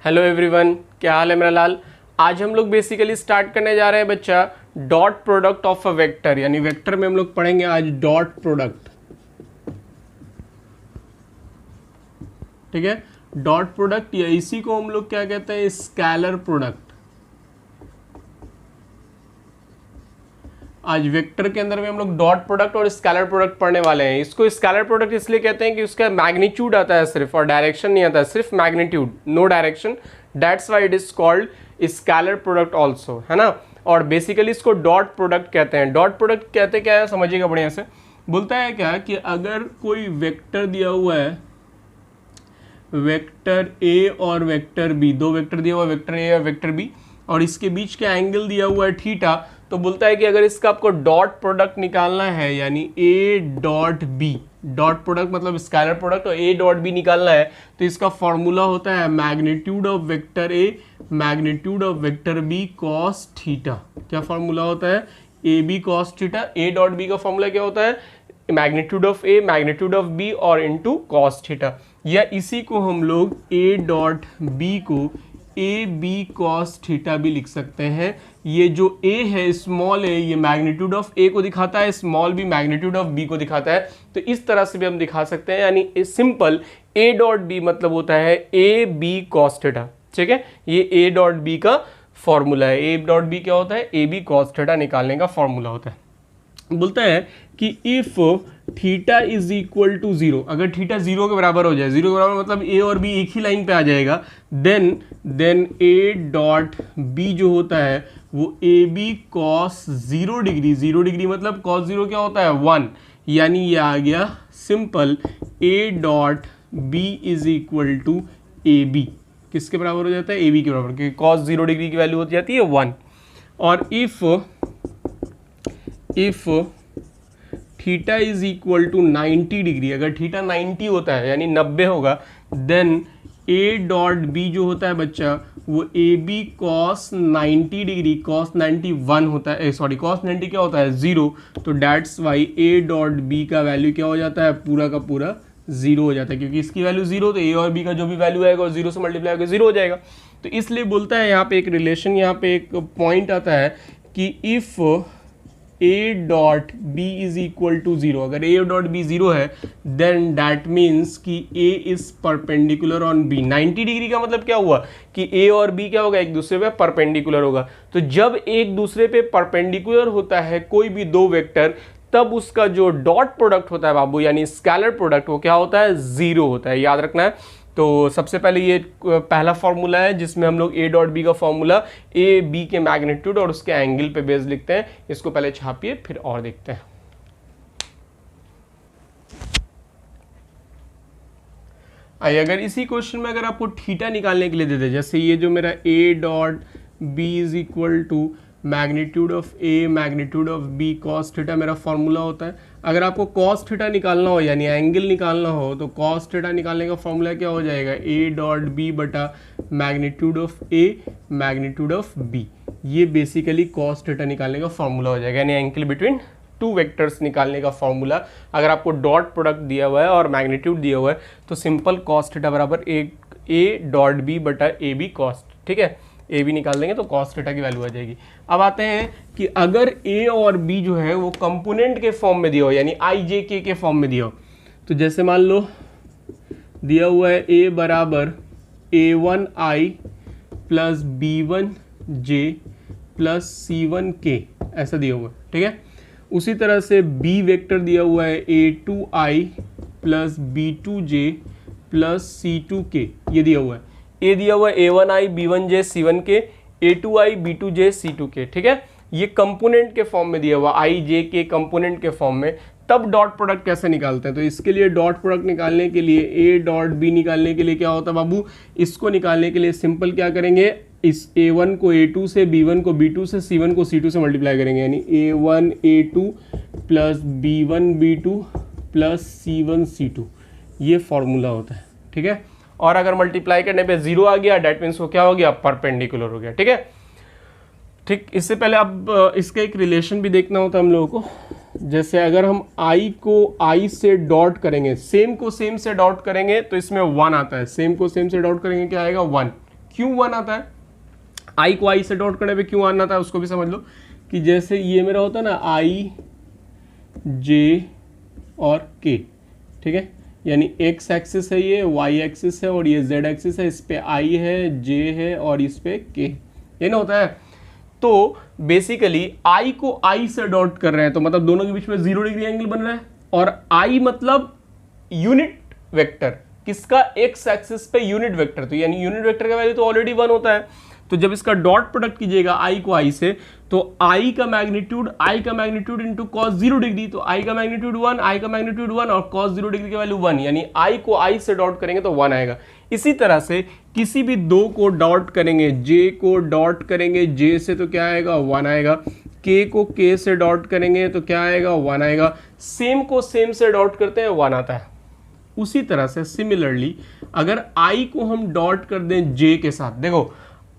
Hello everyone, क्या हाल है मेरा लाल। आज हम लोग बेसिकली स्टार्ट करने जा रहे हैं बच्चा dot product of a vector, यानी वेक्टर में हम लोग पढ़ेंगे आज डॉट प्रोडक्ट। ठीक है, डॉट प्रोडक्ट या इसी को हम लोग क्या कहते हैं, स्केलर प्रोडक्ट। आज वेक्टर के अंदर में हम लोग डॉट प्रोडक्ट और स्केलर प्रोडक्ट पढ़ने वाले हैं। इसको स्केलर प्रोडक्ट इसलिए कहते हैं कि उसका मैग्नीट्यूड आता है सिर्फ, और डायरेक्शन नहीं आता है, सिर्फ magnitude, no direction. That's why it is called scalar product also, है ना। और बेसिकली इसको डॉट प्रोडक्ट कहते हैं। डॉट प्रोडक्ट कहते क्या है, समझिएगा बढ़िया से। बोलता है क्या कि अगर कोई वेक्टर दिया हुआ है, वेक्टर ए और वेक्टर बी, दो वेक्टर दिया हुआ है, वेक्टर ए और वेक्टर बी, और इसके बीच का एंगल दिया हुआ है थीटा, तो बोलता है कि अगर इसका आपको डॉट प्रोडक्ट निकालना है, यानी a dot b, dot product मतलब स्केलर प्रोडक्ट, और ए डॉट बी निकालना है, तो इसका फॉर्मूला होता है magnitude of vector a magnitude of vector b cos theta. क्या फॉर्मूला होता है, a b cos theta. A dot b का फॉर्मूला क्या होता है, magnitude of A magnitude of b और इनटू कॉस थीटा। या इसी को हम लोग ए डॉट बी को ए बी कॉस थीटा भी लिख सकते हैं। ये जो ए है, स्मॉल ए, ये मैग्नीट्यूड ऑफ ए को दिखाता है, small b magnitude of b को दिखाता है। तो इस तरह से भी हम दिखा सकते हैं, यानी सिंपल ए डॉट बी मतलब होता है ए बी कॉस थीटा। ठीक है, ये ए डॉट बी का फॉर्मूला है। ए डॉट बी क्या होता है, ए बी कॉस थीटा निकालने का फॉर्मूला होता है। बोलता है कि if theta is equal to zero, अगर थीटा जीरो के बराबर हो जाए, जीरो के बराबर मतलब ए और बी एक ही लाइन पे आ जाएगा, देन ए डॉट बी जो होता है वो a b cos zero degree, zero degree मतलब कॉस जीरो क्या होता है 1, यानी ये आ गया simple A dot b is equal to a b. किसके बराबर हो जाता है, ए बी के बराबर, क्योंकि कॉस जीरो डिग्री की वैल्यू हो जाती है 1। और if theta is equal to 90 degree, अगर थीटा 90 होता है यानी 90 होगा, देन ए डॉट बी जो होता है बच्चा वो a b cos 90 degree, cos 91 होता है, सॉरी कॉस 90 क्या होता है 0, तो that's why a dot b का वैल्यू क्या हो जाता है, पूरा का पूरा 0 हो जाता है, क्योंकि इसकी वैल्यू 0, तो ए और बी का जो भी वैल्यू आएगा वो 0 से मल्टीप्लाई होकर 0 हो जाएगा। तो इसलिए बोलता है यहाँ पे एक रिलेशन, यहाँ पे एक पॉइंट आता है कि if a dot b is equal to 0, अगर ए डॉट बी 0 है, देन दैट मीन्स कि A is perpendicular on B. 90 degree का मतलब क्या हुआ कि ए और बी क्या होगा, एक दूसरे पे परपेंडिकुलर होगा। तो जब एक दूसरे पे परपेंडिकुलर होता है कोई भी दो वेक्टर, तब उसका जो डॉट प्रोडक्ट होता है बाबू, यानी स्केलर प्रोडक्ट, वो क्या होता है, 0 होता है। याद रखना है। तो सबसे पहले ये पहला फॉर्मूला है जिसमें हम लोग ए डॉट बी का फॉर्मूला ए बी के मैग्नीट्यूड और उसके एंगल पे बेस लिखते हैं। इसको पहले छापिए फिर और देखते हैं। आइए, अगर इसी क्वेश्चन में अगर आपको थीटा निकालने के लिए दे दे, जैसे ये जो मेरा a dot b is equal to magnitude of A magnitude of b cos theta मेरा फॉर्मूला होता है। अगर आपको कॉस थीटा निकालना हो यानी एंगल निकालना हो, तो कॉस थीटा निकालने का फॉर्मूला क्या हो जाएगा, ए डॉट बी बटा magnitude of A magnitude of b. ये बेसिकली कॉस थीटा निकालने का फॉर्मूला हो जाएगा, यानी एंगल बिटवीन टू वेक्टर्स निकालने का फॉर्मूला। अगर आपको डॉट प्रोडक्ट दिया हुआ है और मैग्नीट्यूड दिया हुआ है, तो सिंपल कॉस थीटा बराबर ए डॉट बी बटा ए बी कॉस। ठीक है, ए बी निकाल देंगे तो कॉस थीटा की वैल्यू आ जाएगी। अब आते हैं कि अगर ए और बी जो है वो कंपोनेंट के फॉर्म में दिया हो, यानी आई जे के फॉर्म में दिया हो, तो जैसे मान लो दिया हुआ है ए बराबर a1 आई प्लस b1 जे प्लस c1 के, ऐसा दिया हुआ है। ठीक है, उसी तरह से बी वेक्टर दिया हुआ है a2 आई प्लस b2 जे प्लस c2 के, ये दिया हुआ है। ए दिया हुआ है a1 आई b1 जे c1 के, a2 आई b2 जे c2 के। ठीक है, ये कंपोनेंट के फॉर्म में दिया हुआ, आई जे के कंपोनेंट के फॉर्म में। तब डॉट प्रोडक्ट कैसे निकालते हैं, तो इसके लिए डॉट प्रोडक्ट निकालने के लिए ए डॉट बी निकालने के लिए क्या होता है बाबू, इसको निकालने के लिए सिंपल क्या करेंगे, इस a1 को a2 से, b1 को b2 से, c1 को c2 से मल्टीप्लाई करेंगे, यानी a1 a2 plus b1 b2 plus c1 c2, ये फॉर्मूला होता है। ठीक है, और अगर मल्टीप्लाई करने पे 0 आ गया, डेट मीन्स वो क्या हो गया, परपेंडिकुलर हो गया। ठीक है, ठीक, इससे पहले अब इसका एक रिलेशन भी देखना होता है हम लोगों को। जैसे अगर हम i को i से डॉट करेंगे, सेम को सेम से डॉट करेंगे, तो इसमें 1 आता है। सेम को सेम से डॉट करेंगे क्या आएगा, 1। क्यों 1 आता है? आई को आई से डॉट करने पे क्यों आना था उसको भी समझ लो कि जैसे ये मेरा होता है ना आई जे और के, ठीक है, यानी एक्स एक्सिस है, ये वाई एक्सिस है और ये जेड एक्सिस है, इस पे आई है, जे है और इस पे के, ये ना होता है। तो बेसिकली आई को आई से डॉट कर रहे हैं तो मतलब दोनों के बीच में 0 डिग्री एंगल बन रहा है, और आई मतलब यूनिट वेक्टर, किसका? एक्स एक्सिस पे यूनिट वेक्टर, तो यानी यूनिट वेक्टर का वैल्यू तो ऑलरेडी 1 होता है। तो जब इसका डॉट प्रोडक्ट कीजिएगा आई को आई से, तो आई का मैग्नीट्यूड इनटू cos 0 डिग्री, तो आई का मैग्नीट्यूड 1, आई का मैग्नीट्यूड 1 और cos 0 डिग्री की वैल्यू 1, यानी आई को आई से डॉट करेंगे तो 1 आएगा। इसी तरह से किसी भी दो को डॉट करेंगे, जे को डॉट करेंगे जे से तो क्या आएगा? 1 आएगा। के को के से डॉट करेंगे तो क्या आएगा? 1 आएगा। सेम को सेम से डॉट करते हैं 1 आता है। उसी तरह से सिमिलरली अगर आई को हम डॉट कर दें जे के साथ, देखो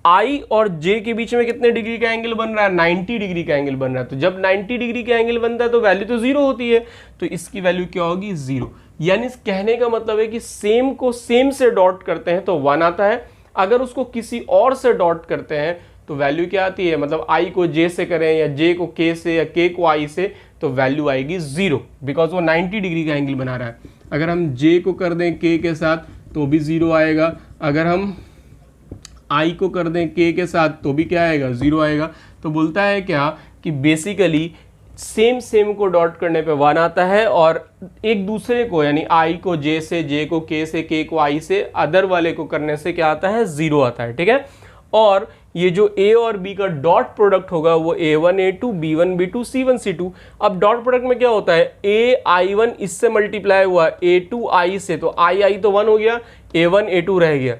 आई और जे के बीच में कितने डिग्री का एंगल बन रहा है? 90 डिग्री का एंगल बन रहा है। तो जब 90 डिग्री का एंगल बनता है तो वैल्यू तो 0 होती है, तो इसकी वैल्यू क्या होगी? 0। यानी इस कहने का मतलब है कि सेम को सेम से डॉट करते हैं तो 1 आता है, अगर उसको किसी और से डॉट करते हैं तो वैल्यू क्या आती है? मतलब आई को जे से करें या जे को के से या के को आई से तो वैल्यू आएगी 0, बिकॉज वो 90 डिग्री का एंगल बना रहा है। अगर हम जे को कर दें के साथ तो भी 0 आएगा, अगर हम आई को कर दें के साथ तो भी क्या आएगा? 0 आएगा। तो बोलता है क्या कि बेसिकली सेम को डॉट करने पे 1 आता है, और एक दूसरे को यानी आई को जे से, जे को के को आई से, अदर वाले को करने से क्या आता है? 0 आता है, ठीक है। और ये जो a और b का डॉट प्रोडक्ट होगा वो a1 a2 b1 b2 c1 c2। अब डॉट प्रोडक्ट में क्या होता है? a i1 इससे मल्टीप्लाई हुआ a2 i से, तो i तो 1 हो गया, a1 a2 रह गया।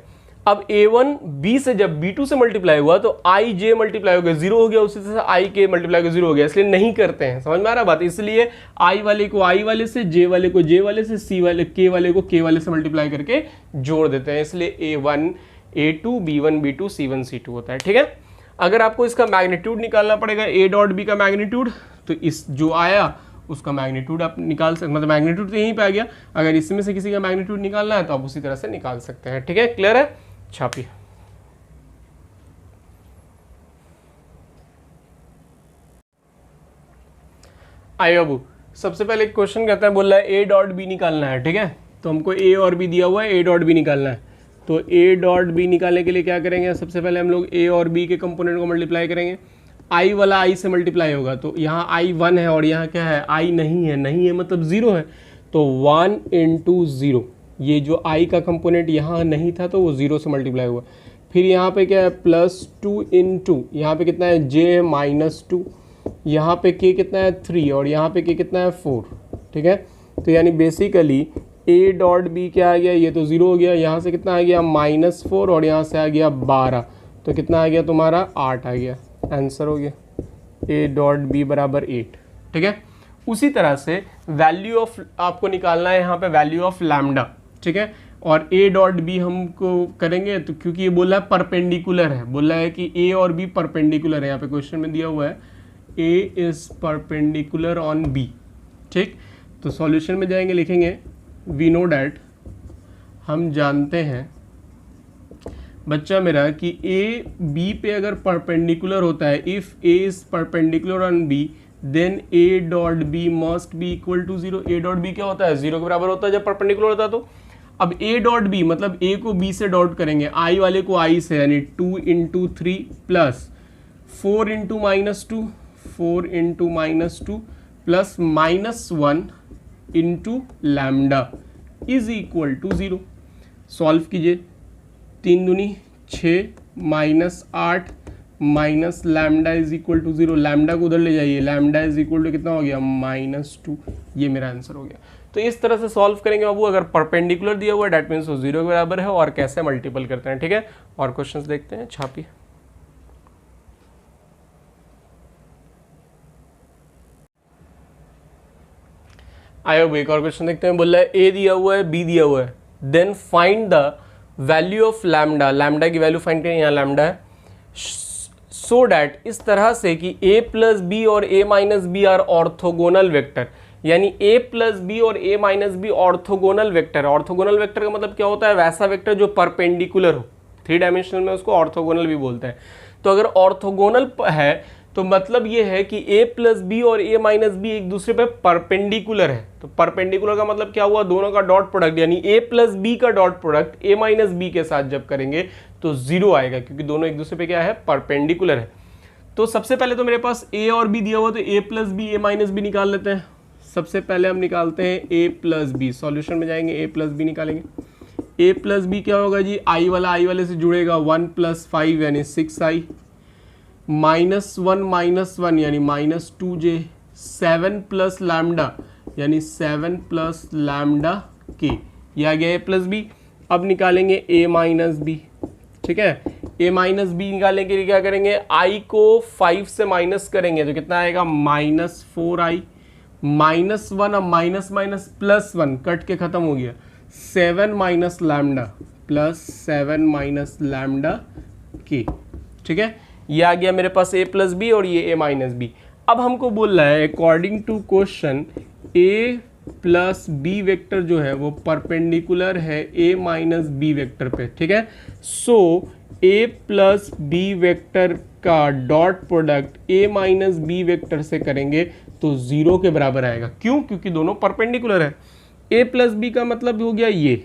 अब a1 b से जब b2 से मल्टीप्लाई हुआ तो i j मल्टीप्लाई हो गया, 0 हो गया, उसी तरह i k मल्टीप्लाई हो गया, 0 हो गया। इसलिए नहीं करते हैं, समझ में आ रहा बात? इसलिए i वाले को i वाले से, j वाले को j वाले से, c वाले k वाले को k वाले से मल्टीप्लाई करके जोड़ देते हैं, इसलिए a1 a2 b1 b2 c1 c2 होता है, ठीक है। अगर आपको इसका मैग्नीट्यूड निकालना पड़ेगा a डॉट b का मैग्नीट्यूड, तो इस जो आया उसका मैग्नीट्यूड आप निकाल सकते, मतलब मैग्नीट्यूड तो यहीं पे आ गया, अगर इसमें से किसी का मैग्नीट्यूड निकालना है तो आप उसी तरह से निकाल सकते हैं, ठीक है। क्लियर है? छापिए। आइए बाबू, सबसे पहले एक क्वेश्चन कहता है, बोल रहा है a डॉट b निकालना है, ठीक है। तो हमको a और b दिया हुआ है, a डॉट b निकालना है। तो a डॉट b निकालने के लिए क्या करेंगे? सबसे पहले हम लोग a और b के कंपोनेंट को मल्टीप्लाई करेंगे। i वाला i से मल्टीप्लाई होगा, तो यहाँ i 1 है और यहाँ क्या है? i नहीं है मतलब 0 है, तो 1 इंटू 0, ये जो i का कंपोनेंट यहाँ नहीं था तो वो 0 से मल्टीप्लाई हुआ। फिर यहाँ पे क्या है? +2 इंटू, यहाँ पे कितना है? j -2, यहाँ पे k कितना है? 3, और यहाँ पे k कितना है? 4, ठीक है। तो यानी बेसिकली a डॉट b क्या आ गया? ये तो 0 हो गया, यहाँ से कितना आ गया? -4, और यहाँ से आ गया 12, तो कितना आ गया तुम्हारा? 8 आ गया, आंसर हो गया a डॉट b बराबर 8, ठीक है। उसी तरह से वैल्यू ऑफ आपको निकालना है यहाँ पे, वैल्यू ऑफ लैम्डा, ठीक है। और a डॉट b हमको करेंगे तो, क्योंकि ये बोला है परपेंडिकुलर है, बोला है कि a और b परपेंडिकुलर है, यहाँ पे क्वेश्चन में दिया हुआ है a is perpendicular on b, ठीक। तो सॉल्यूशन में जाएंगे, लिखेंगे वी नो डैट, हम जानते हैं बच्चा मेरा कि a b पे अगर परपेंडिकुलर होता है, if a is perpendicular on b then a dot b must be equal to 0। a dot b क्या होता है? 0 के बराबर होता है जब परपेंडिकुलर होता है। तो अब a डॉट b मतलब a को b से डॉट करेंगे, i वाले को i से, यानी 2 into 3 plus 4 into -2, 4 into -2 plus -1 into lambda is equal to 0। Solve कीजिए, 3 दूनी 6 -8 minus lambda is equal to 0, lambda को उधर ले जाइए, लैम्डा इज इक्वल टू कितना हो गया? -2, ये मेरा आंसर हो गया। तो इस तरह से सॉल्व करेंगे बाबू, अगर परपेंडिकुलर दिया हुआ है डैट मीन्स वो 0 के बराबर है, और कैसे मल्टीपल करते हैं, ठीक है। और क्वेश्चंस देखते हैं, छापिए। आयो एक और क्वेश्चन देखते हैं, बोल रहा है a दिया हुआ है, b दिया हुआ है, then find the value of lambda, lambda की वैल्यू फाइंड करें, यहाँ लैम्डा है, सो डैट, इस तरह से कि a प्लस बी और a minus b are orthogonal vector, यानी a प्लस बी और a minus b orthogonal vector. Orthogonal vector का मतलब क्या होता है? वैसा वेक्टर जो परपेंडिकुलर हो, 3 डायमेंशनल में उसको ऑर्थोगोनल भी बोलते हैं। तो अगर ऑर्थोगोनल है तो मतलब ये है कि a प्लस बी और a माइनस बी एक दूसरे पे परपेंडिकुलर है। तो परपेंडिकुलर का मतलब क्या हुआ, दोनों का डॉट प्रोडक्ट यानी a प्लस बी का dot product a minus b के साथ जब करेंगे तो 0 आएगा, क्योंकि दोनों एक दूसरे पे क्या है, परपेंडिकुलर है। तो सबसे पहले तो मेरे पास a और b दिया हुआ, तो a plus b a minus b निकाल लेते हैं। सबसे पहले हम निकालते हैं a प्लस बी, सॉल्यूशन में जाएंगे a प्लस बी निकालेंगे। a प्लस बी क्या होगा जी, i वाले से जुड़ेगा 1 प्लस 5 यानी 6i, -1 यानी -2j, 7 प्लस लैम्डा यानी 7 प्लस लैम्डा के, ये आ गया a प्लस बी। अब निकालेंगे a माइनस बी, ठीक है। a माइनस बी निकालने के लिए क्या करेंगे, i को 5 से माइनस करेंगे तो कितना आएगा, -4i, -1, अब माइनस माइनस प्लस 1 कट के खत्म हो गया, 7 minus lambda plus 7 minus lambda के, ठीक है। ये आ गया मेरे पास a प्लस बी और ये a माइनस बी। अब हमको बोल रहा है according to question a plus b vector जो है वो परपेंडिकुलर है a माइनस बी वेक्टर पे, ठीक है। So a plus b vector का dot product a minus b vector से करेंगे तो 0 के बराबर आएगा। क्यों, क्योंकि दोनों परपेंडिकुलर है। a प्लस बी का मतलब हो गया, ये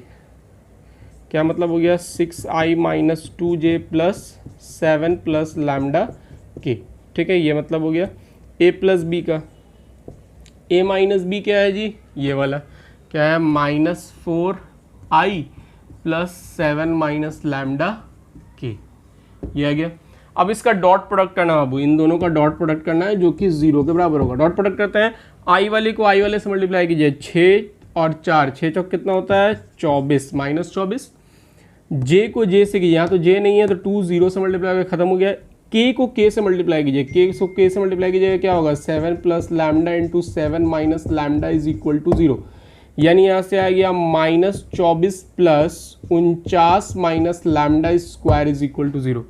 क्या मतलब हो गया, 6i minus 2j plus 7 plus lambda के, ठीक है। ये मतलब हो गया a प्लस बी का। a माइनस बी क्या है जी, ये वाला क्या है, -4i प्लस 7 माइनस लैम्डा के, ये आ गया। अब इसका डॉट प्रोडक्ट करना बाबू, इन दोनों का डॉट प्रोडक्ट करना है जो कि 0 के बराबर होगा। डॉट प्रोडक्ट करते हैं, i वाले को i वाले से मल्टीप्लाई कीजिए, 6 और 4, 6 चौक कितना होता है, 24, -24। j को j से कीजिए, यहाँ तो j नहीं है तो 2 0 से मल्टीप्लाई करके खत्म हो गया। k को k से मल्टीप्लाई कीजिए, k से मल्टीप्लाई कीजिएगा क्या होगा, 7 plus lambda into 7 minus lambda is equal to 0, यानी यहाँ से आ गया -24 plus 49 minus lambda square is equal to 0।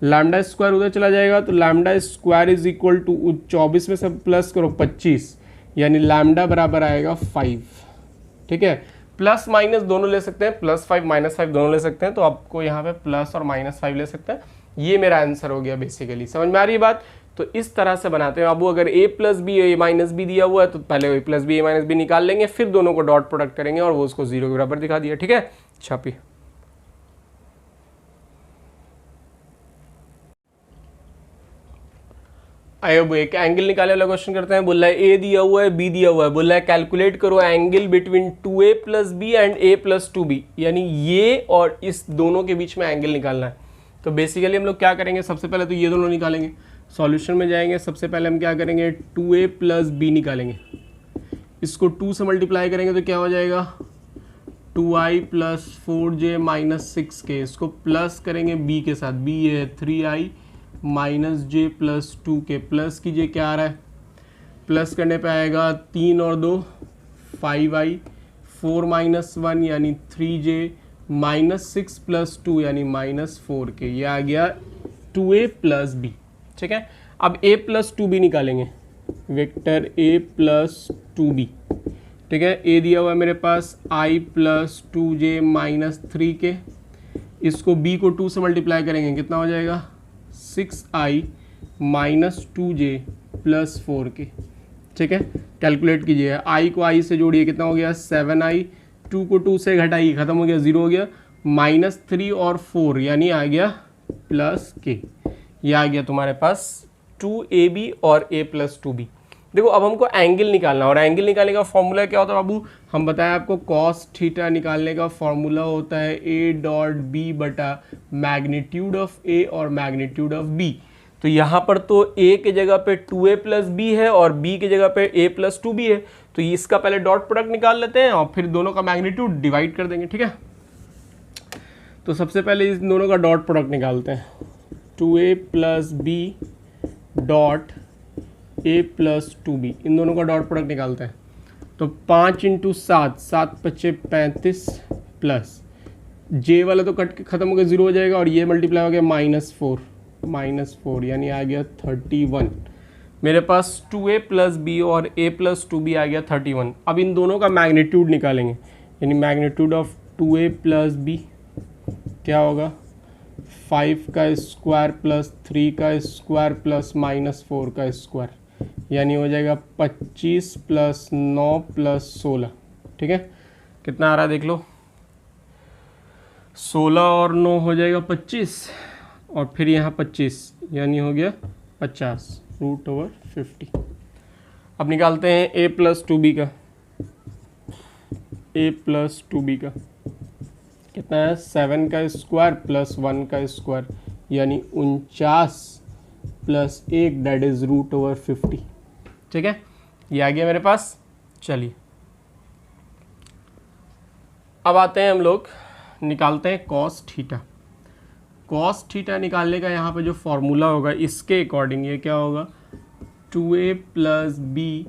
Lambda square उधर चला जाएगा तो lambda square is equal to 24 में से प्लस करो 25, यानी लैम्डा बराबर आएगा 5, ठीक है। प्लस माइनस दोनों ले सकते हैं, +5 -5 दोनों ले सकते हैं, तो आपको यहाँ पे प्लस और -5 ले सकते हैं। ये मेरा आंसर हो गया बेसिकली, समझ में आ रही है बात। तो इस तरह से बनाते हैं। अब अगर a plus b a minus B दिया हुआ है तो पहले a plus b a minus b निकाल लेंगे, फिर दोनों को डॉट प्रोडक्ट करेंगे और वो उसको 0 के बराबर दिखा दिया, ठीक है। छापी अब एक एंगल निकालने वाला क्वेश्चन करते हैं। बोला है a दिया हुआ है, b दिया हुआ है, बोला है कैलकुलेट करो angle between 2a plus b and a plus 2b, यानी ये और इस दोनों के बीच में एंगल निकालना है। तो बेसिकली हम लोग क्या करेंगे, सबसे पहले तो ये दोनों निकालेंगे, सॉल्यूशन में जाएंगे। सबसे पहले हम क्या करेंगे, 2a प्लस बी निकालेंगे, इसको 2 से मल्टीप्लाई करेंगे तो क्या हो जाएगा, 2i plus 4j minus 6k, इसको प्लस करेंगे b के साथ, b है 3i minus j plus 2k, plus कीजिए क्या आ रहा है, प्लस करने पे आएगा 3 और 2 5i, 4 माइनस 1 यानी 3j, माइनस 6 प्लस 2 यानी -4k, ये आ गया 2a प्लस बी, ठीक है। अब a प्लस 2b निकालेंगे, वेक्टर a प्लस 2b, ठीक है। a दिया हुआ है मेरे पास i plus 2j minus 3k, इसको b को 2 से मल्टीप्लाई करेंगे, कितना हो जाएगा, 6i minus 2j plus 4k, ठीक है। कैलकुलेट कीजिए, i को i से जोड़िए, कितना हो गया, 7i, 2 को 2 से घटाइए, खत्म हो गया, 0 हो गया, -3 और 4 यानी आ गया प्लस k, ये आ गया तुम्हारे पास 2ab और a प्लस 2b। देखो अब हमको एंगल निकालना, और एंगल निकालने का फॉर्मूला क्या होता है बाबू, हम बताया आपको cos थीटा निकालने का फॉर्मूला होता है a डॉट बी बटा मैग्नीट्यूड ऑफ a और मैग्नीट्यूड ऑफ b। तो यहाँ पर तो a के जगह पे 2a प्लस बी है और b के जगह पे a प्लस 2b है, तो इसका पहले डॉट प्रोडक्ट निकाल लेते हैं और फिर दोनों का मैग्नीट्यूड डिवाइड कर देंगे, ठीक है। तो सबसे पहले इस दोनों का डॉट प्रोडक्ट निकालते हैं, 2a plus B dot a plus 2b, इन दोनों का डॉट प्रोडक्ट निकालते हैं। तो 5 × 7, 7 × 5 = 35 प्लस j वाला तो कट के खत्म हो गया, 0 हो जाएगा, और ये मल्टीप्लाई हो गया -4 यानी आ गया 31। मेरे पास 2a प्लस बी और a प्लस 2b आ गया 31। अब इन दोनों का मैग्नीट्यूड निकालेंगे, यानी magnitude of 2a plus B क्या होगा, 5 का स्क्वायर प्लस 3 का स्क्वायर प्लस -4 का स्क्वायर, यानी हो जाएगा 25 प्लस 9 प्लस 16। ठीक है, कितना आ रहा है देख लो, 16 और 9 हो जाएगा 25, और फिर यहाँ 25 यानी हो गया 50 √50। अब निकालते हैं a प्लस 2b का। a प्लस 2b का कितना है, 7 का स्क्वायर प्लस 1 का स्क्वायर, यानी 49 प्लस 1 दैट इज √50। ठीक है, ये आ गया मेरे पास। चलिए अब आते हैं हम लोग, निकालते हैं कॉस थीटा। कॉस थीटा निकालने का यहाँ पे जो फॉर्मूला होगा इसके अकॉर्डिंग ये क्या होगा, 2a plus B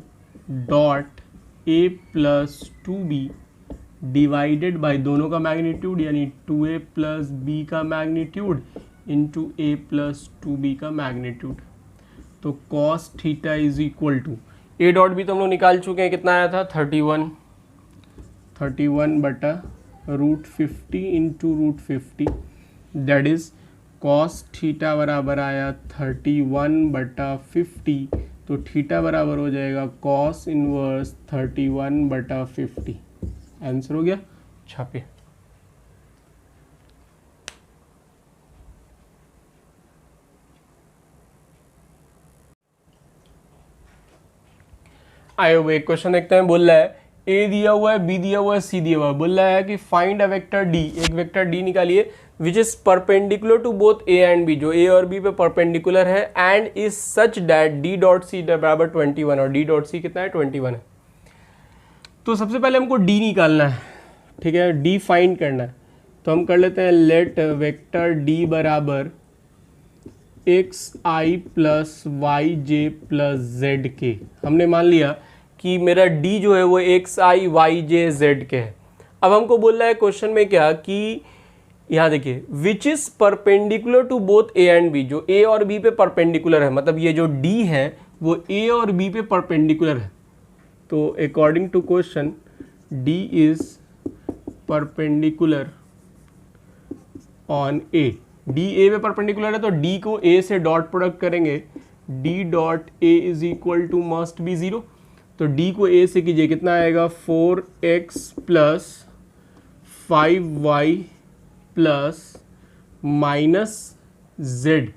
dot a plus 2b divided by दोनों का मैग्नीट्यूड, यानी 2a प्लस बी का magnitude into a plus 2b का मैग्नीट्यूड। तो cos theta is equal to, a dot B तो हम लोग निकाल चुके हैं, कितना आया था 31 बटा √50 into √50, that is cos theta बराबर आया 31 बटा 50, तो थीटा बराबर हो जाएगा कॉस इनवर्स 31 बटा 50। आंसर हो गया, छापे। आए हुए एक क्वेश्चन देखते हैं, बोल रहा है ए दिया हुआ है, बी दिया हुआ है, सी दिया हुआ है, बोल रहा है कि फाइंड अ वेक्टर डी, एक वेक्टर डी निकालिए which is perpendicular to both A and B, जो ए और बी पे परपेंडिकुलर है, and is such that D dot C बराबर 21, और डी डॉट सी कितना है 21 है। तो सबसे पहले हमको डी निकालना है, ठीक है, डी फाइंड करना है। तो हम कर लेते हैं लेट वेक्टर डी बराबर एक्स आई प्लस वाई जे प्लस जेड के। हमने मान लिया कि मेरा डी जो है वो एक्स आई वाई जे जेड के है। अब हमको बोल रहा है क्वेश्चन में क्या कि यहाँ देखिए which is perpendicular to both A and B, जो ए और बी पे परपेंडिकुलर है, मतलब ये जो डी है वो ए और बी पे परपेंडिकुलर है। तो according to question D is perpendicular on A, D A पे परपेंडिकुलर है तो डी को ए से डॉट प्रोडक्ट करेंगे, D dot A is equal to must be 0। तो डी को ए से कीजिए, कितना आएगा 4x plus 5y plus -z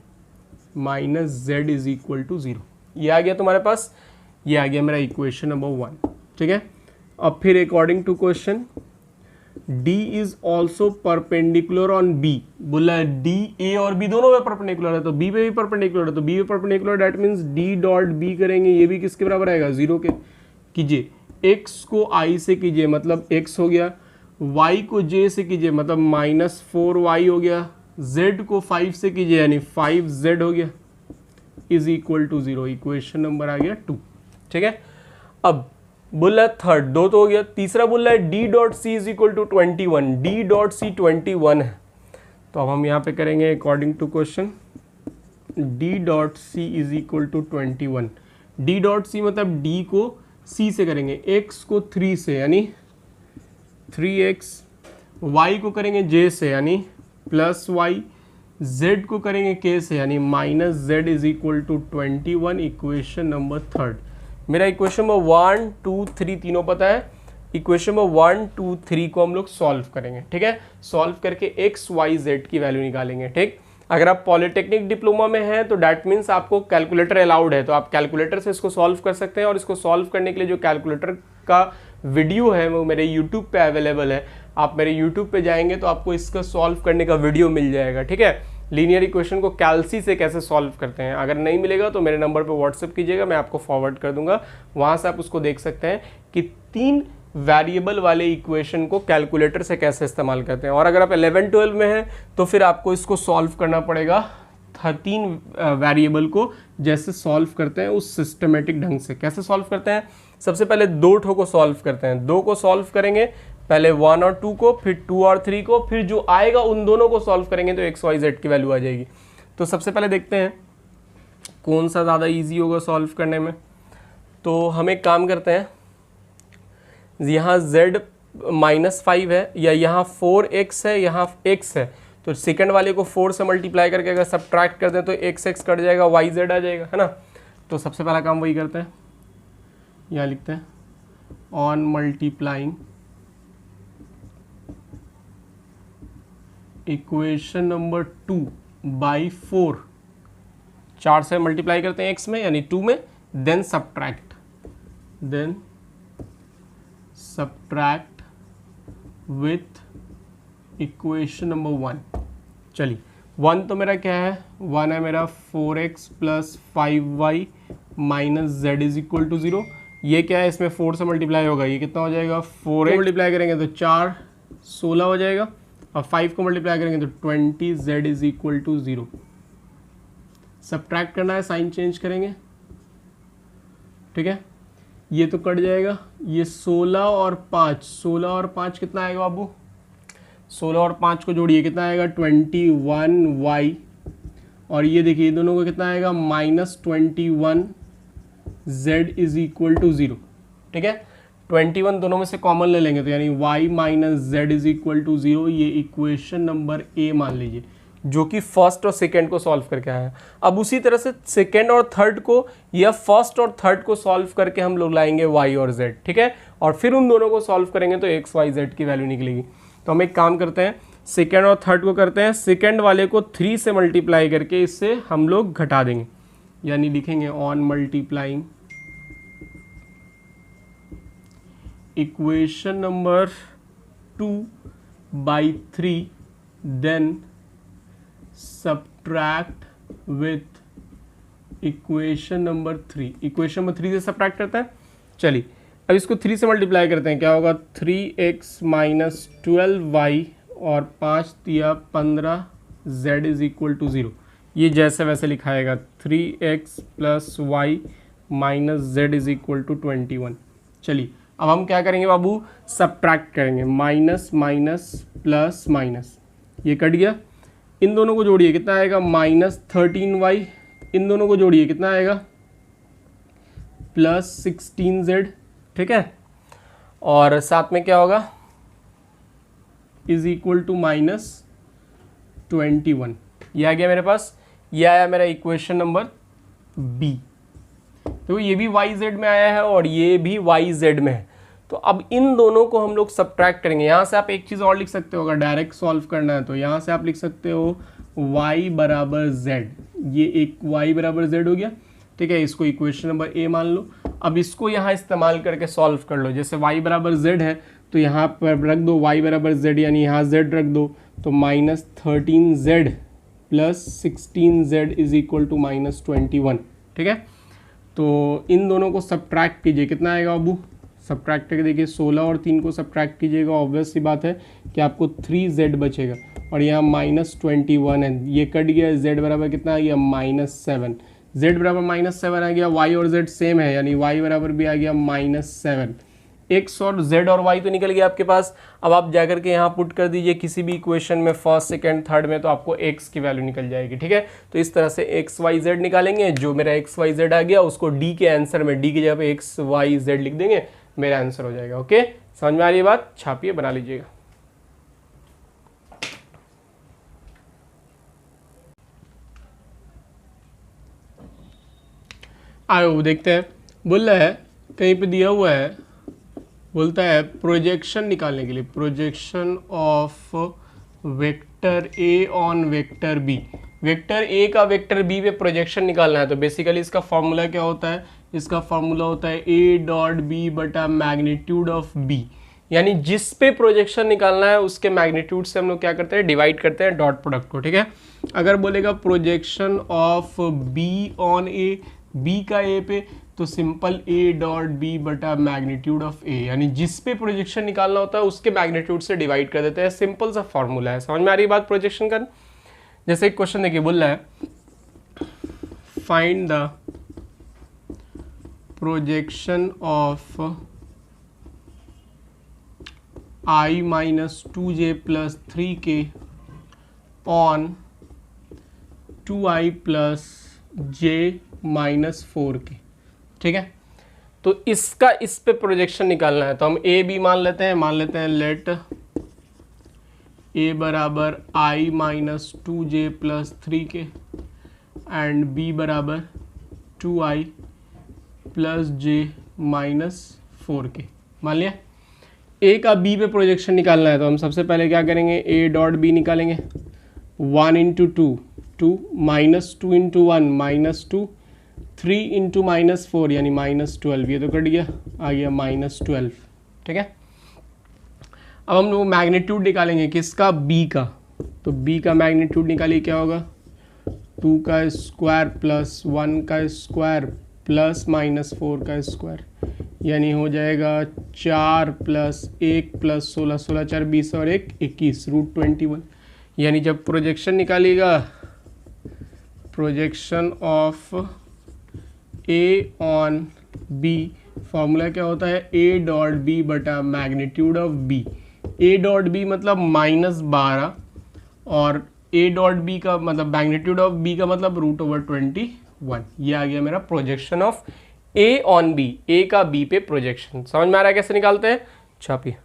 is equal to 0। ये आ गया तुम्हारे पास, ये आ गया मेरा इक्वेशन नंबर 1। ठीक है, अब फिर according to question D is also perpendicular on B, बोला D A और B दोनों में परपेंडिकुलर है, तो B पे भी परपेंडिकुलर है, तो B पे perpendicular that means D dot B करेंगे, ये भी किसके बराबर आएगा 0 के। कीजिए x को I से कीजिए मतलब x हो गया, y को j से कीजिए मतलब -4y हो गया, z को 5 से कीजिए यानी 5z हो गया, is equal to 0। Equation number आ गया 2। ठीक है, अब बोल रहा है थर्ड, दो तो हो गया, तीसरा बोल रहा है D dot C is equal to 21, D dot C 21 है। तो अब हम यहाँ पे करेंगे according to question D dot C is equal to 21। D dot C मतलब डी को सी से करेंगे, एक्स को 3 से यानी 3x, y को करेंगे j से यानी +y, z को करेंगे k से यानी -z is equal to 21। Equation number third. मेरा इक्वेशन नंबर 1 2 3 तीनों पता है, इक्वेशन नंबर 1 2 3 को हम लोग सॉल्व करेंगे। ठीक है, सॉल्व करके x y z की वैल्यू निकालेंगे। ठीक, अगर आप पॉलिटेक्निक डिप्लोमा में हैं तो डैट मीन्स आपको कैलकुलेटर अलाउड है, तो आप कैलकुलेटर से इसको सॉल्व कर सकते हैं। और इसको सॉल्व करने के लिए जो कैलकुलेटर का वीडियो है वो मेरे यूट्यूब पे अवेलेबल है, आप मेरे यूट्यूब पे जाएंगे तो आपको इसका सॉल्व करने का वीडियो मिल जाएगा। ठीक है, लीनियर इक्वेशन को कैलसी से कैसे सॉल्व करते हैं, अगर नहीं मिलेगा तो मेरे नंबर पे व्हाट्सएप कीजिएगा, मैं आपको फॉरवर्ड कर दूंगा, वहाँ से आप उसको देख सकते हैं कि 3 वेरिएबल वाले इक्वेशन को कैलकुलेटर से कैसे इस्तेमाल करते हैं। और अगर आप 11-12 में हैं तो फिर आपको इसको सॉल्व करना पड़ेगा 13 वेरिएबल को जैसे सॉल्व करते हैं उस सिस्टमेटिक ढंग से। कैसे सॉल्व करते हैं, सबसे पहले 2 ठो को सॉल्व करते हैं, 2 को सॉल्व करेंगे, पहले 1 और 2 को, फिर 2 और 3 को, फिर जो आएगा उन दोनों को सॉल्व करेंगे तो x y z की वैल्यू आ जाएगी। तो सबसे पहले देखते हैं कौन सा ज़्यादा इजी होगा सॉल्व करने में। तो हम एक काम करते हैं, यहाँ z -5 है या यहाँ 4x है, यहाँ x है, तो सेकंड वाले को 4 से मल्टीप्लाई करके अगर सब्ट्रैक्ट कर दें तो एक्स एक्स कट जाएगा, वाई जेड आ जाएगा, है ना। तो सबसे पहला काम वही करते हैं, यहाँ लिखते हैं on multiplying equation number 2 by 4, 4 से मल्टीप्लाई करते हैं x में यानी 2 में, then subtract with equation number 1। चलिए 1 तो मेरा क्या है, 1 है मेरा 4x plus 5y minus Z is equal to 0। ये क्या है, इसमें 4 से मल्टीप्लाई होगा, ये कितना हो जाएगा 4x मल्टीप्लाई करेंगे तो 4 16 हो जाएगा, और 5 को मल्टीप्लाई करेंगे तो 20 z is equal to 0। Subtract करना है, साइन चेंज करेंगे, ठीक है। ये तो कट जाएगा, ये 16 और 5 कितना आएगा बाबू, 16 और 5 को जोड़िए कितना आएगा 21y, और ये देखिए दोनों को कितना आएगा -21 z इज इक्वल टू 0, ठीक है। 21 दोनों में से कॉमन ले लेंगे तो यानी y minus Z is equal to 0, ये इक्वेशन नंबर ए मान लीजिए, जो कि फर्स्ट और सेकंड को सॉल्व करके आया है। अब उसी तरह से सेकंड और थर्ड को या फर्स्ट और थर्ड को सॉल्व करके हम लोग लाएंगे y और z, ठीक है, और फिर उन दोनों को सॉल्व करेंगे तो x y z की वैल्यू निकलेगी। तो हम एक काम करते हैं, सेकंड और थर्ड को करते हैं, सेकंड वाले को 3 से मल्टीप्लाई करके इससे हम लोग घटा देंगे, यानी लिखेंगे on multiplying equation number 2 by 3 then subtract with equation number 3। Equation number 3 से सब्ट्रैक्ट करते हैं। चलिए अब इसको 3 से मल्टीप्लाई करते हैं, क्या होगा 3x माइनस 12y और 5 दिया 15 z इज इक्वल टू 0। ये जैसे वैसे लिखाएगा 3x plus Y minus Z is equal to 21। चलिए अब हम क्या करेंगे बाबू, सब्ट्रैक्ट करेंगे, माइनस माइनस प्लस माइनस, ये कट गया, इन दोनों को जोड़िए कितना आएगा -13y, इन दोनों को जोड़िए कितना आएगा +16z, ठीक है, और साथ में क्या होगा इज इक्वल टू -21। ये आ गया मेरे पास, ये आया मेरा इक्वेशन नंबर बी। तो ये भी वाई जेड में आया है और ये भी वाई जेड में है। तो अब इन दोनों को हम लोग सब्ट्रैक्ट करेंगे। यहाँ से आप एक चीज़ और लिख सकते हो, अगर डायरेक्ट सॉल्व करना है तो यहाँ से आप लिख सकते हो y बराबर जेड, ये एक y बराबर जेड हो गया, ठीक है, इसको इक्वेशन नंबर ए मान लो। अब इसको यहाँ इस्तेमाल करके सॉल्व कर लो, जैसे y बराबर जेड है तो यहाँ पर रख दो y बराबर जेड, यानी यहाँ z रख दो, तो -13z plus 16z is equal to -21, ठीक है। तो इन दोनों को सब्ट्रैक्ट कीजिए, कितना आएगा बाबू, सब्ट्रैक्ट करके देखिए 16 और 3 को सब्ट्रैक्ट कीजिएगा, ऑब्वियस सी बात है कि आपको 3z बचेगा, और यहाँ -21 है, ये कट गया, z बराबर कितना आ गया -7, z बराबर -7 आ गया, y और z सेम है यानी y बराबर भी आ गया -7। x और z और y तो निकल गया आपके पास। अब आप जाकर के यहाँ पुट कर दीजिए किसी भी इक्वेशन में, फर्स्ट सेकंड थर्ड में, तो आपको x की वैल्यू निकल जाएगी, ठीक है। तो इस तरह से x y z निकालेंगे, जो मेरा x y z आ गया उसको d के आंसर में, d की जगह पे x y z लिख देंगे, मेरा आंसर हो जाएगा। ओके, समझ में आ रही है बात, छापिए, बना लीजिएगा। आओ देखते हैं, बोल रहा है कहीं पे दिया हुआ है, बोलता है प्रोजेक्शन निकालने के लिए, projection of vector A on vector B, vector A का वेक्टर बी पे प्रोजेक्शन निकालना है। तो बेसिकली इसका फॉर्मूला क्या होता है, इसका फॉर्मूला होता है ए डॉट बी बटा मैग्नीट्यूड ऑफ बी, यानी जिस पे प्रोजेक्शन निकालना है उसके मैग्नीट्यूड से हम लोग क्या करते हैं, डिवाइड करते हैं डॉट प्रोडक्ट को, ठीक है। अगर बोलेगा projection of B on A, B का ए पे, तो सिंपल ए डॉट बी बटा मैग्नीट्यूड ऑफ ए, यानी जिस पे प्रोजेक्शन निकालना होता है उसके मैग्नीट्यूड से डिवाइड कर देते हैं। सिंपल सा फॉर्मूला है, समझ में आ रही बात प्रोजेक्शन का। जैसे एक क्वेश्चन देखिए, बोल रहा है find the projection of i minus 2j plus 3k on 2i plus j minus 4k, ठीक है। तो इसका इस पे प्रोजेक्शन निकालना है, तो हम ए बी मान लेते हैं, लेट ए बराबर I minus 2j plus 3k and B बराबर 2i plus j minus 4k। मान लिया ए का बी पे प्रोजेक्शन निकालना है तो हम सबसे पहले क्या करेंगे, ए डॉट बी निकालेंगे। 1 into 2 minus 2 into 1 minus 2, 3 into minus 4 यानी माइनस 12, ये तो कट गया, आ गया माइनस 12। ठीक है, अब हम लोग मैग्नीट्यूड निकालेंगे किसका, बी का। तो बी का मैग्नीट्यूड निकालिए, क्या होगा 2 का स्क्वायर प्लस 1 का स्क्वायर प्लस माइनस 4 का स्क्वायर, यानी हो जाएगा 4 प्लस 1 प्लस 16, 16 4 20 और 1 21 रूट 21। यानी जब प्रोजेक्शन निकालिएगा, projection of A on B, formula क्या होता है, ए डॉट बी बटा magnitude of B. A dot B मतलब -12 और ए डॉट बी का मतलब मैग्नीट्यूड ऑफ बी का मतलब √21। ये आ गया मेरा projection of A on B, A का बी पे प्रोजेक्शन। समझ में आ रहा है कैसे निकालते हैं, छापिए।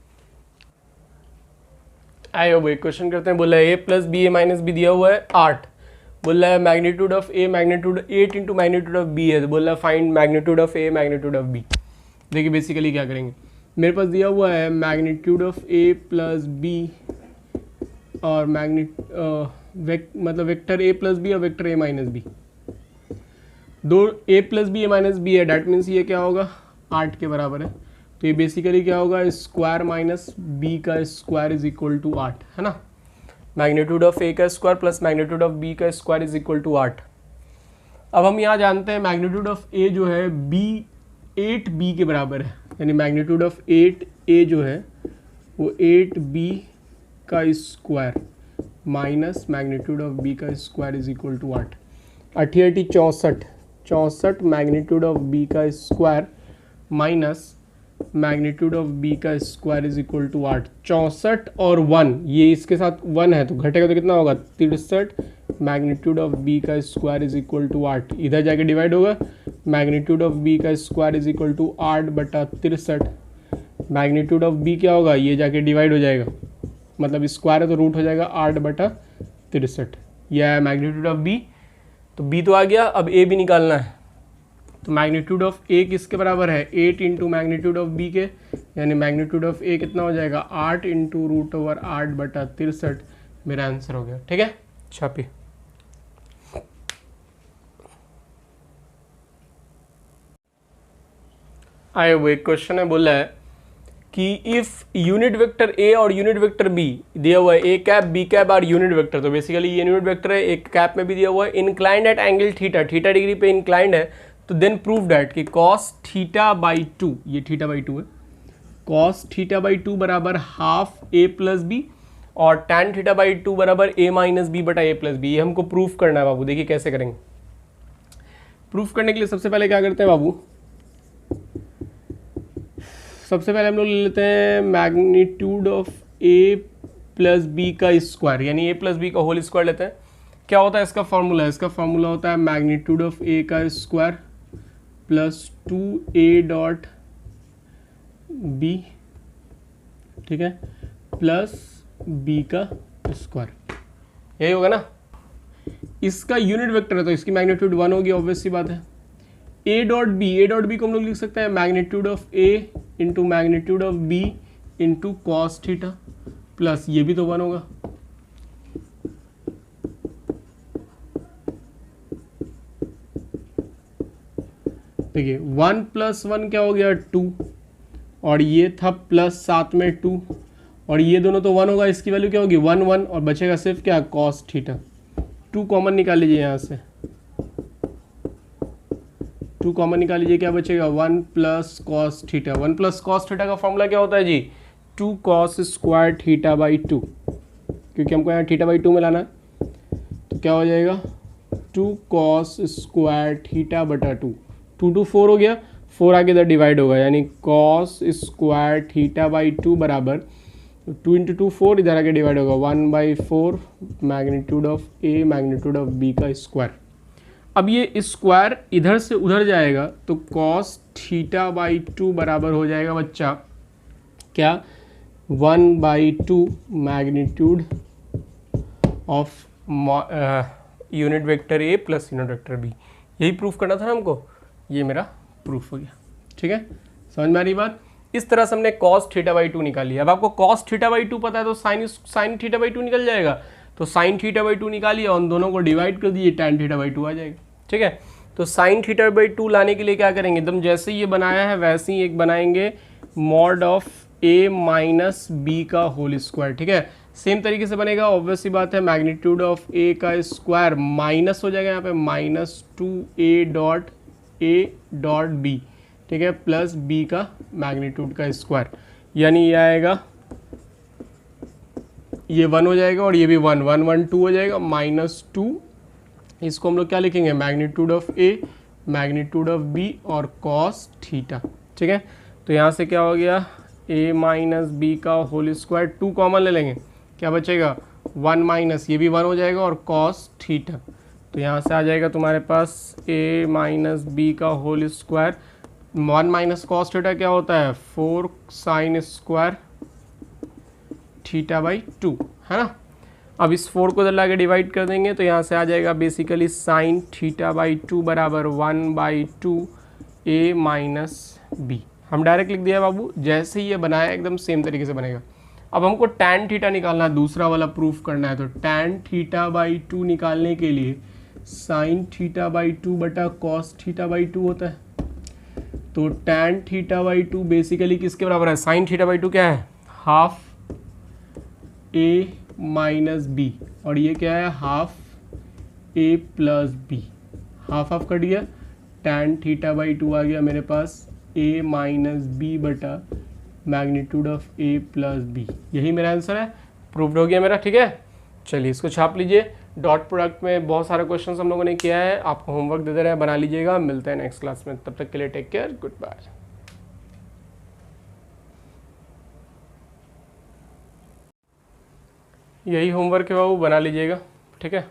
आए हो भाई, क्वेश्चन करते हैं। बोला है A plus B A minus B दिया हुआ है 8, बोल रहा है magnitude of A, magnitude 8 into magnitude of B है, तो बोल रहा है find magnitude of A magnitude of B. देखिए बेसिकली क्या करेंगे, मेरे पास दिया हुआ है magnitude of A plus B और मतलब वेक्टर ए प्लस बी और वेक्टर ए माइनस बी, दो A plus B A minus B है, डैट मीन्स ये क्या होगा 8 के बराबर है। तो ये बेसिकली क्या होगा, स्क्वायर माइनस बी का स्क्वायर इज इक्वल टू 8, है ना। मैग्नीट्यूड ऑफ ए का square plus magnitude of B का स्क्वायर इज इक्वल टू 8। अब हम यहाँ जानते हैं मैग्नीट्यूड ऑफ ए जो है बी 8b के बराबर है, यानी मैग्नीट्यूड ऑफ 8a जो है वो 8b का square minus magnitude of b का square is equal to 8। 8 64 magnitude of b का square minus magnitude of b का स्क्वायर इज इक्वल टू 8। 64 और 1, ये इसके साथ 1 है तो घटेगा तो कितना होगा 63 मैग्नीट्यूड ऑफ b का स्क्वायर इज इक्वल टू 8। इधर जाके डिवाइड होगा, मैग्नीट्यूड ऑफ b का स्क्वायर इज इक्वल टू 8 बटा 63। मैग्नीट्यूड ऑफ b क्या होगा, ये जाके डिवाइड हो जाएगा, मतलब स्क्वायर है तो रूट हो जाएगा 8 बटा 63। यह है मैग्नीट्यूड ऑफ b। तो b तो आ गया, अब a भी निकालना है। तो मैग्नीट्यूड ऑफ a किसके बराबर है, 8 इंटू मैग्नीट्यूड ऑफ b के, यानी मैग्नीट्यूड ऑफ a कितना हो जाएगा 8 इंटू √8 बटा 63। मेरा आंसर हो गया। ठीक है, छापिए। आए वो एक क्वेश्चन है, बोला है कि इफ यूनिट वेक्टर ए और यूनिट वेक्टर बी दिया हुआ है, ए कैप बी कैप और यूनिट वेक्टर, तो बेसिकली ये यूनिट वेक्टर है, एक कैप में भी दिया हुआ है, inclined at angle theta, theta degree पे इंक्लाइंड है, तो देन प्रूव डैट कि कॉस थीटा बाई 2, ये थीटा बाई 2 है, कॉस थीटा बाई 2 बराबर हाफ ए प्लस बी और टैन थीटा बाई 2 बराबर ए माइनस बी बटा ए प्लस बी। ये हमको प्रूफ करना है बाबू। देखिए कैसे करेंगे। प्रूफ करने के लिए सबसे पहले क्या करते हैं बाबू, सबसे पहले हम लोग ले लेते हैं magnitude of A plus B का स्क्वायर, यानी ए प्लस बी का होल स्क्वायर लेते हैं। क्या होता है इसका फॉर्मूला, इसका फॉर्मूला होता है मैग्नीट्यूड ऑफ ए का square plus 2a dot B, ठीक है, प्लस बी का स्क्वायर, यही होगा ना। इसका यूनिट वेक्टर है तो इसकी मैग्नीट्यूड 1 होगी, ऑब्वियस सी बात है। ए डॉट बी को हम लोग लिख सकते हैं magnitude of A into magnitude of B into cos theta, plus ये भी तो 1 होगा। देखिए 1 + 1 क्या हो गया 2, और ये था प्लस साथ में 2, और ये दोनों तो 1 होगा, इसकी वैल्यू क्या होगी 1 1, और बचेगा सिर्फ क्या कॉस थीटा। 2 कॉमन निकाल लीजिए यहाँ से, 2 कॉमन निकाल लीजिए, क्या बचेगा 1 plus cos theta. 1 plus cos theta का फॉर्मूला क्या होता है जी, 2 कॉस स्क्वायर थीटा बाई 2, क्योंकि हमको यहाँ थीटा बाई 2 में लाना है, तो क्या हो जाएगा 2 कॉस स्क्वायर थीटा बटा 2, 2 2 4 हो गया, 4 आगे इधर डिवाइड होगा, यानी कॉस स्क्वायर थीटा बाई 2 बराबर 2 इंटू 2 4, इधर आगे डिवाइड होगा 1/4 magnitude of A magnitude of B का स्क्वायर। अब ये स्क्वायर इधर से उधर जाएगा तो कॉस थीटा बाई 2 बराबर हो जाएगा बच्चा क्या, 1/2 magnitude of unit vector A plus unit vector B. यही प्रूफ करना था ना हमको, ये मेरा प्रूफ हो गया। ठीक है, समझ में आ रही बात। इस तरह से हमने cos θ/2 निकाल लिया। अब आपको cos θ/2 पता है तो sin θ/2 निकल जाएगा। तो sin θ/2 निकालिए और उन दोनों को डिवाइड कर दीजिए, tan θ/2 आ जाएगा। ठीक है, तो sin θ/2 लाने के लिए क्या करेंगे, एकदम जैसे ये बनाया है वैसे ही एक बनाएंगे mod of a minus B का होल स्क्वायर। ठीक है, सेम तरीके से बनेगा, ऑब्वियस सी बात है, मैग्नीट्यूड ऑफ a का स्क्वायर माइनस हो जाएगा यहाँ पे -2a b। ठीक है, प्लस b का मैग्नीट्यूड का स्क्वायर, यानी ये आएगा, ये 1 हो जाएगा और ये भी 1 1 1 2 हो जाएगा, -2। इसको हम लोग क्या लिखेंगे, magnitude of a magnitude of b और cos थीटा। ठीक है, तो यहाँ से क्या हो गया, a माइनस बी का होल स्क्वायर, 2 कॉमन ले लेंगे, क्या बचेगा 1 माइनस, ये भी 1 हो जाएगा और cos थीटा। तो यहाँ से आ जाएगा तुम्हारे पास a माइनस बी का whole square, 1 minus cos theta क्या होता है 4 साइन स्क्वायर θ/2, है ना। अब इस 4 को इधर लाके डिवाइड कर देंगे तो यहाँ से आ जाएगा बेसिकली साइन θ/2 बराबर 1/2 a माइनस बी। हम डायरेक्ट लिख दिया बाबू, जैसे ही ये बनाया एकदम सेम तरीके से बनेगा। अब हमको tan थीटा निकालना है, दूसरा वाला प्रूफ करना है। तो tan θ/2 निकालने के लिए साइन θ/2 बटा कॉस θ/2 होता है। तो tan θ/2 बेसिकली किसके बराबर है, साइन θ/2 क्या है, हाफ a माइनस बी, और ये क्या है half a plus B, half half cut गया, tan θ/2 आ गया मेरे पास a माइनस बी बटा magnitude of a plus B. यही मेरा आंसर है, प्रूव्ड हो गया मेरा। ठीक है, चलिए इसको छाप लीजिए। डॉट प्रोडक्ट में बहुत सारे क्वेश्चन हम लोगों ने किया है, आपको होमवर्क दे दे रहे हैं, बना लीजिएगा। मिलते हैं नेक्स्ट क्लास में, तब तक के लिए टेक केयर, गुड बाय। यही होमवर्क है बाबू, बना लीजिएगा। ठीक है।